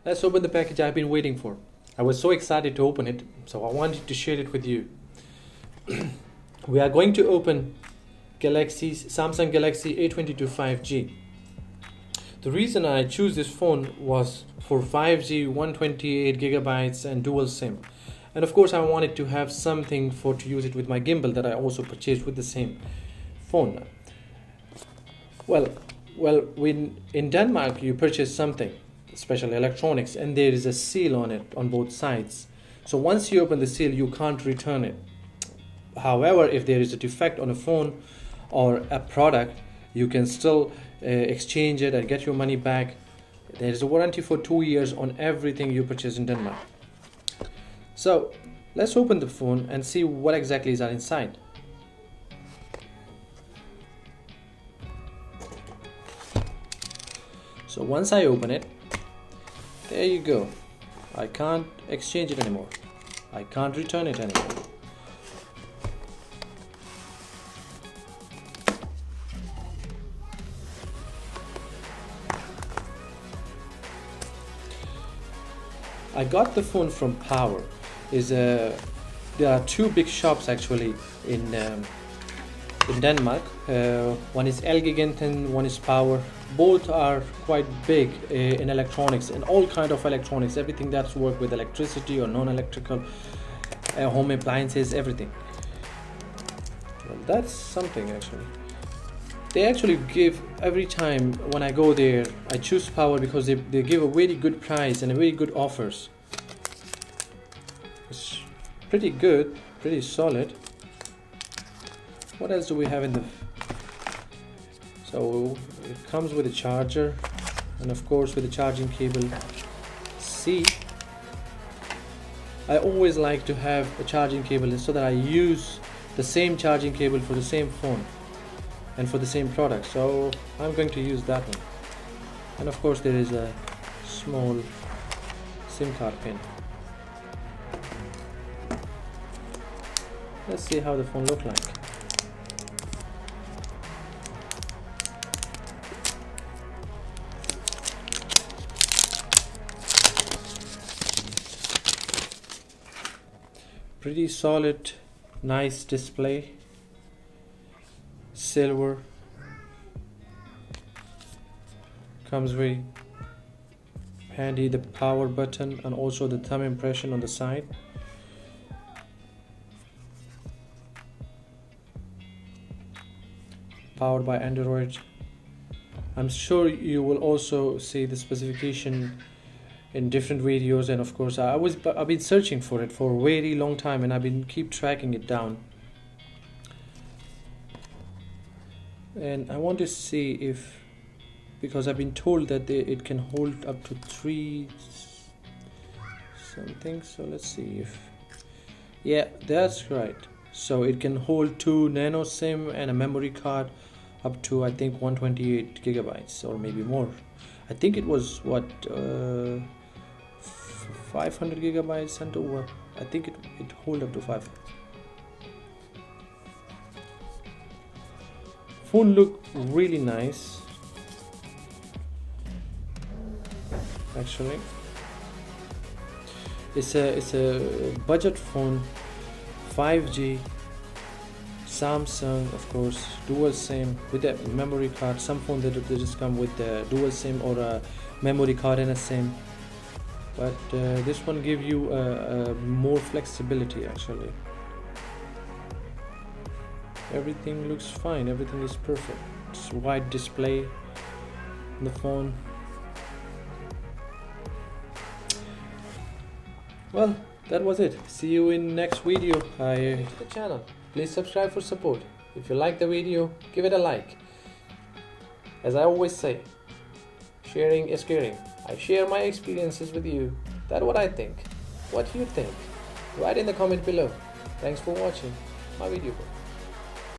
Let's open the package I've been waiting for. I was so excited to open it, so I wanted to share it with you. We are going to open Samsung Galaxy A22 5G. The reason I choose this phone was for 5G, 128 gigabytes and dual SIM. And of course I wanted to have something to use it with my gimbal that I also purchased with the same phone. Well, when in Denmark you purchase something, especially electronics, and there is a seal on it on both sides. So once you open the seal, you can't return it. However, if there is a defect on a phone or a product, you can still exchange it and get your money back. There is a warranty for 2 years on everything you purchase in Denmark. So let's open the phone and see what exactly is inside. So once I open it, there you go. I can't exchange it anymore. I can't return it anymore. I got the phone from Power. There are two big shops actually in Denmark. One is Elgiganten, one is Power. Both are quite big in electronics, in all kind of electronics, everything that's work with electricity or non-electrical, home appliances, everything. Well, that's something actually. They actually give, every time when I go there, I choose Power because they give a very good price and a very good offers. It's pretty good, pretty solid. What else do we have in the... So it comes with a charger and of course with a charging cable C. I always like to have a charging cable so that I use the same charging cable for the same phone and for the same product, so I'm going to use that one. And of course there is a small SIM card pin. Let's see how the phone looks like. Pretty solid, nice display, silver, comes very handy, the power button and also the thumb impression on the side. Powered by Android. I'm sure you will also see the specification in different videos, and of course I've been searching for it for a very long time and I've been keep tracking it down, and I want to see if, because I've been told that it can hold up to 3 something, so let's see if, yeah, that's right. So it can hold 2 nano SIM and a memory card up to I think 128 gigabytes or maybe more. I think it was what 500 gigabytes sent over. I think it hold up to 5. Phone look really nice actually. It's a budget phone, 5G, Samsung, of course, dual SIM with a memory card. Some phones they just come with the dual SIM or a memory card and a SIM, but this one give you more flexibility actually. Everything looks fine, everything is perfect. It's wide display on the phone. Well, that was it. See you in next video. The channel. Please subscribe for support. If you like the video, give it a like. As I always say, sharing is caring. I share my experiences with you. That's what I think. What do you think? Write in the comment below. Thanks for watching my video.